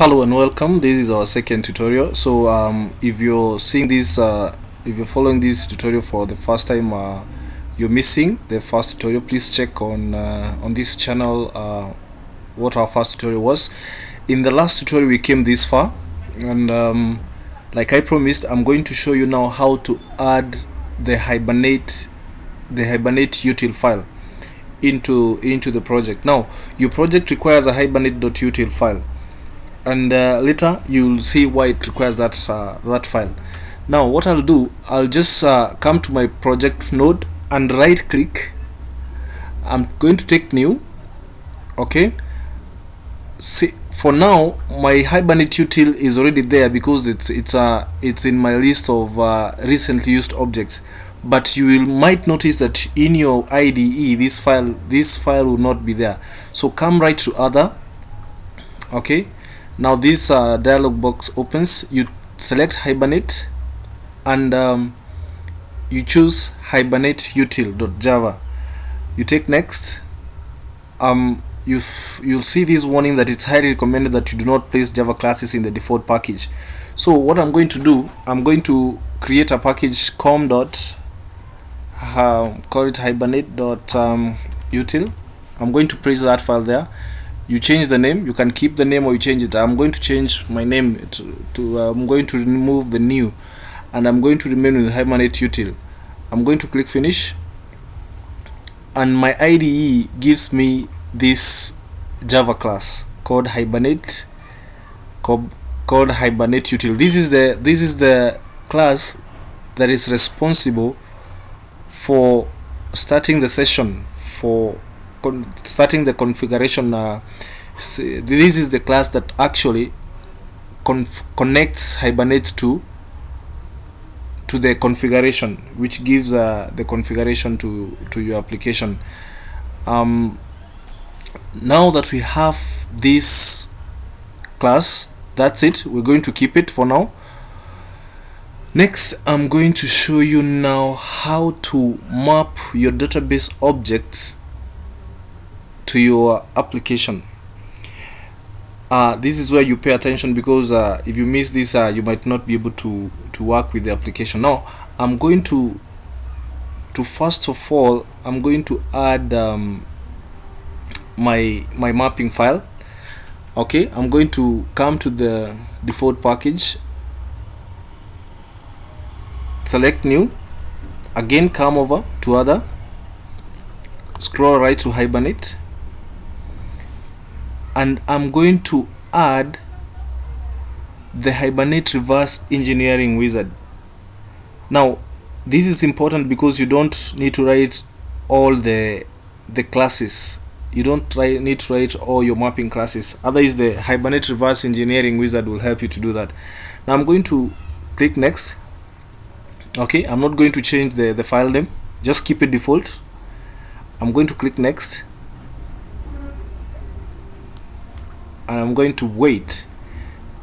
Hello and welcome. This is our second tutorial. So if you're seeing this, if you're following this tutorial for the first time, you're missing the first tutorial. Please check on this channel what our first tutorial was. In the last tutorial we came this far, and like I promised, I'm going to show you now how to add the HibernateUtil file into the project. Now your project requires a hibernate.util file, and later you'll see why it requires that file. Now what I'll do, I'll just come to my project node and right click. I'm going to take new. Okay, see, for now my HibernateUtil is already there because it's in my list of recently used objects, but you might notice that in your IDE this file will not be there. So come right to other. Okay, now this dialog box opens. You select Hibernate and you choose HibernateUtil.java. You take next. You'll see this warning that it's highly recommended that you do not place Java classes in the default package. So what I'm going to do, I'm going to create a package call it hibernate.util. I'm going to place that file there. You change the name. You can keep the name or you change it. I'm going to change my name to I'm going to remove the new, and I'm going to remain with HibernateUtil. I'm going to click finish, and my IDE gives me this Java class called HibernateUtil. This is the class that is responsible for starting the session, for starting the configuration. This is the class that actually connects Hibernate to the configuration, which gives the configuration to your application. Now that we have this class, that's it. We're going to keep it for now. Next, I'm going to show you now how to map your database objects to your application. This is where you pay attention, because if you miss this, you might not be able to work with the application. Now I'm going to first of all, I'm going to add my mapping file. Okay, I'm going to come to the default package, select new, again come over to other, scroll right to Hibernate, and I'm going to add the Hibernate reverse engineering wizard. Now this is important because you don't need to write all the classes. You don't need to write all your mapping classes, otherwise the Hibernate reverse engineering wizard will help you to do that. Now I'm going to click next. Okay, I'm not going to change the file name, just keep it default. I'm going to click next, and I'm going to wait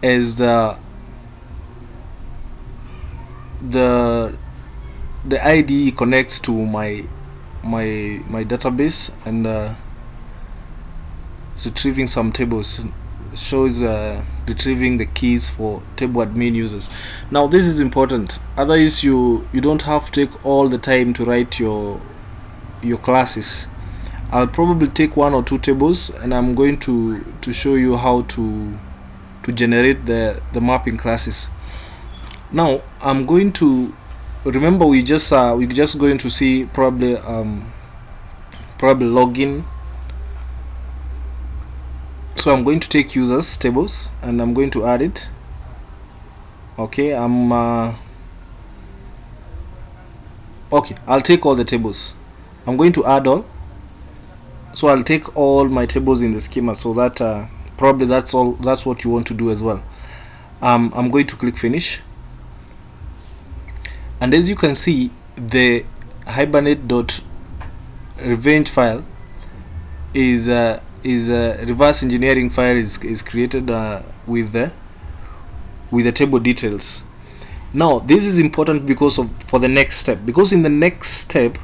as the IDE connects to my database and it's retrieving some tables. Shows retrieving the keys for table admin users. Now this is important, otherwise you don't have to take all the time to write your classes. I'll probably take one or two tables, and I'm going to show you how to generate the mapping classes. Now I'm going to remember we're just going to see probably login. So I'm going to take users tables and I'm going to add it. Okay, okay, I'll take all the tables. I'm going to add all. So I'll take all my tables in the schema, so that probably that's what you want to do as well. I'm going to click finish, and as you can see, the hibernate.revenge file is a reverse engineering file is created with the table details. Now this is important because for the next step, because in the next step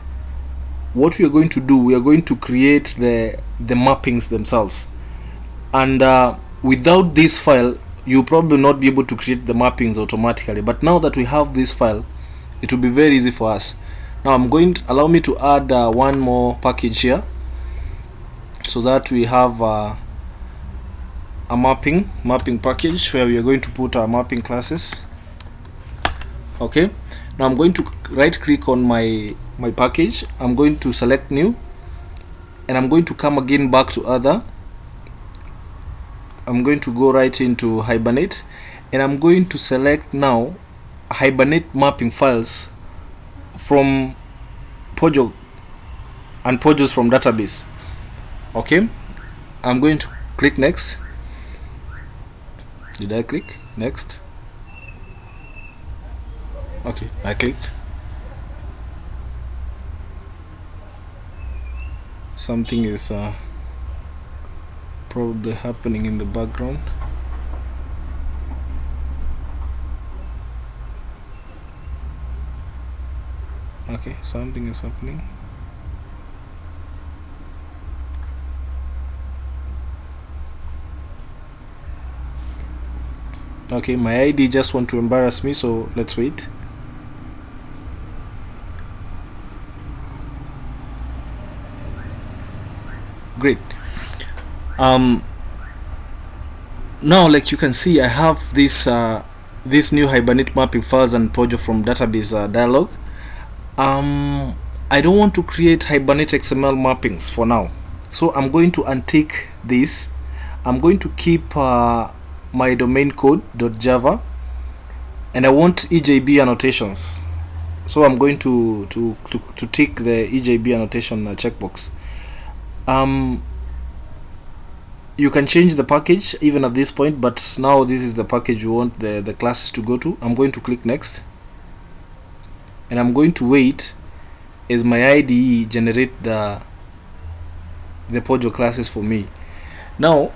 what we are going to do, we are going to create the mappings themselves, and without this file you'll probably not be able to create the mappings automatically. But now that we have this file, it will be very easy for us. Now I'm going to allow me to add one more package here, so that we have a mapping package where we are going to put our mapping classes. Okay, now I'm going to right click on my package. I'm going to select new, and I'm going to come again back to other. I'm going to go right into Hibernate, and I'm going to select now Hibernate mapping files from Pojo and Pojos from database. Okay, I'm going to click next. Did I click next? Okay, I clicked. Something is probably happening in the background. Okay, something is happening. Okay, my ID just want to embarrass me, so let's wait. Great. Now, like you can see, I have this new Hibernate mapping files and project from database dialog. I don't want to create Hibernate XML mappings for now, so I'm going to untick this. I'm going to keep my domain code .java, and I want EJB annotations, so I'm going to tick the EJB annotation checkbox. You can change the package even at this point, but now this is the package you want the classes to go to. I'm going to click next, and I'm going to wait as my IDE generate the Pojo classes for me. Now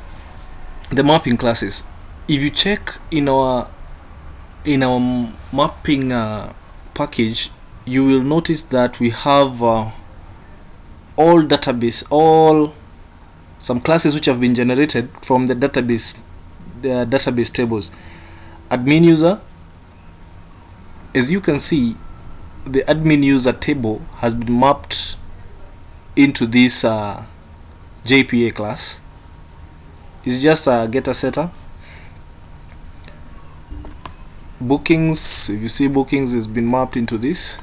the mapping classes, if you check in our mapping package, you will notice that we have some classes which have been generated from the database tables. Admin user, as you can see, the admin user table has been mapped into this JPA class. It's just a getter setter. Bookings, if you see, bookings has been mapped into this.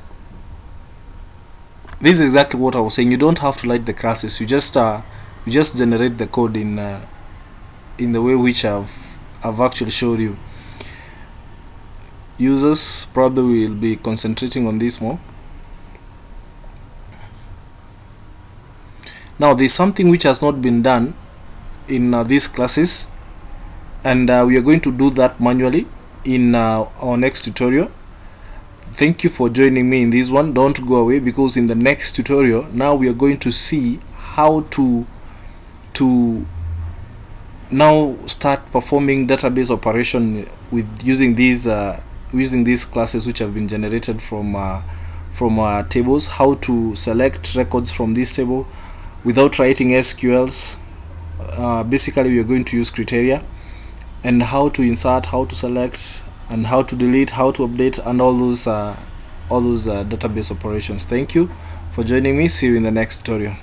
This is exactly what I was saying. You don't have to write the classes. You just generate the code in the way which I've actually showed you. Users, probably will be concentrating on this more. Now there's something which has not been done in these classes, and we are going to do that manually in our next tutorial. Thank you for joining me in this one. Don't go away, because in the next tutorial now we are going to see how to now start performing database operation with using these classes which have been generated from tables. How to select records from this table without writing SQLs. Basically we are going to use criteria, and how to insert, how to select, and how to delete, how to update, and all those database operations. Thank you for joining me. See you in the next tutorial.